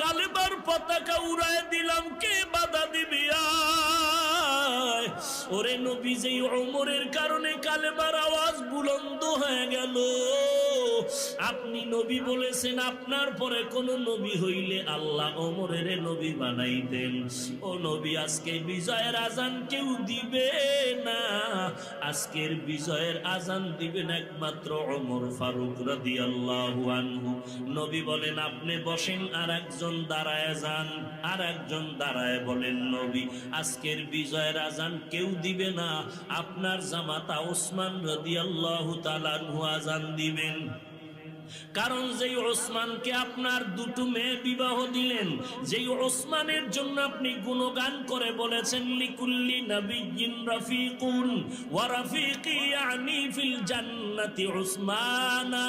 কালেমার পতাকা উড়ায় দিলাম, কে বাধা দিবি? ওরে নবী, যেই ওমরের কারণে কালেমার আওয়াজ বুলন্দ হয়ে গেল, আপনি নবী বলেছেন আপনার পরে কোন নবী হইলে আল্লাহ ওমরের নবী বানাইতেন। ও নবী, আজকে বিজয়ের আজান কেউ দিবে না, আজকের বিজয়ের আজান দিবেন একমাত্র ওমর ফারুক রাদিয়াল্লাহু আনহু। নবী বলেন আপনি বসেন, আর একজন দাঁড়ায় যান, আর একজন দাঁড়ায় বলেন নবী আজকের বিজয়ের আজান কেউ দিবে না, আপনার জামাতা ওসমান রাদিয়াল্লাহু তাআলা আনহু আজান দিবেন। কারণ যেই ওসমানকে আপনার দুটো মেয়ে বিবাহ দিলেন, যেই ওসমানের জন্য আপনি গুণগান করে বলেছেন লিকুল্লি নাবিয়্যিন রাফিকুন ওয়া রাফিকি ইয়ানি ফিল জান্নাতি উসমানা,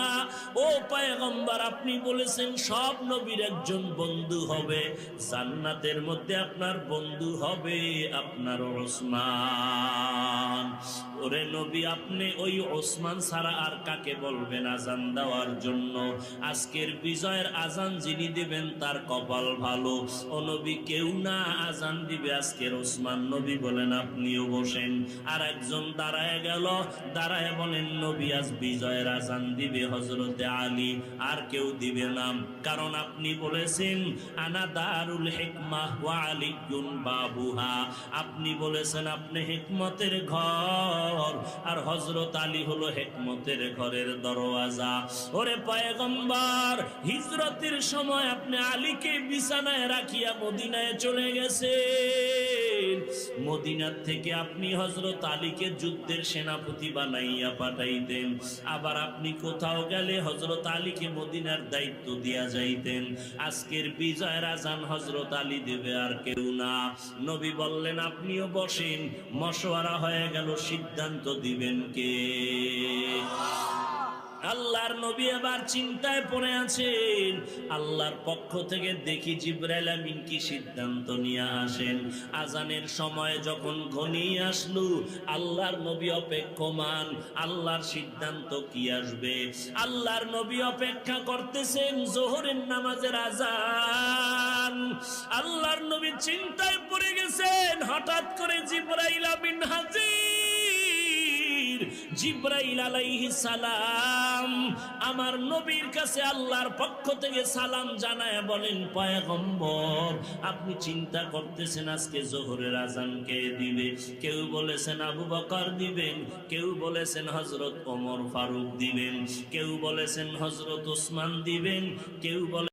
ও পয়গম্বর আপনি বলেছেন সব নবীর একজন বন্ধু হবে, জান্নাতের মধ্যে আপনার বন্ধু হবে আপনার ওসমান। ওরে নবী, আপনি ওই ওসমান ছাড়া আর কাকে বলবেন আজান দেওয়ার জন্য? আজকের বিজয়ের আজান যিনি দিবেন তার কপাল ভালো। ও নবী, কেউ না আজান দিবে আজকের ওসমান। নবী বলেন আপনিও বসেন। আর একজন দাঁড়ায় গেল, দাঁড়ায় বলেন নবী আজ বিজয়ের আজান দিবে হযরতে আলী, আর কেউ দিবে না। কারণ আপনি বলেছেন আনা দারুল হিকমাহ ওয়া আলিয়্যুন বাবুহা, আপনি বলেছেন আপনি হিকমতের ঘর, আর হযরত আলী হলো হিকমতের ঘরের দরওয়াজা। ওরে পয়গম্বর, হিজরতের সময় আপনি আলীকে বিছানায় রাখিয়া মদিনায় চলে গেছেন, মদিনার থেকে আপনি হযরত আলীকে যুদ্ধের সেনাপতি বানাইয়া পাঠাইতেন, আবার আপনি কোথাও গেলে হযরত আলীকে মদিনার দায়িত্ব দিয়া যাইতেন। আজকের বিজয়ের আজান হযরত আলী দেবে, আর কেউ না। নবী বললেন আপনিও বসেন। মশওয়ারা হয়ে গেল, সিদ্ধান্ত দিবেন কে? আল্লাহর নবী এবার চিন্তায় পড়ে আছেন। আল্লাহর পক্ষ থেকে দেখি জিবরাইল আমিন কি সিদ্ধান্ত নিয়ে আসেন। আজানের সময় যখন ঘনিয়ে আসলো, আল্লাহর নবী অপেক্ষমান, আল্লাহর সিদ্ধান্ত কি আসবে। আল্লাহর নবী অপেক্ষা করতেছেন যোহরের নামাজের আজান। আল্লাহর নবী চিন্তায় পড়ে গেছেন। হঠাৎ করে জিবরাইল আমিন হাজির। জিবরাইল আলাইহিস সালাম আমার নবীর কাছে আল্লাহর পক্ষ থেকে সালাম জানায় বলেন পয়গম্বর, আপনি চিন্তা করতেছেন আজকে যোহরের আজান কে দিবে। কেউ বলেছেন আবু বকর দিবেন, কেউ বলেছেন হযরত ওমর ফারুক দিবেন, কেউ বলেছেন হযরত ওসমান দিবেন, কেউ বলে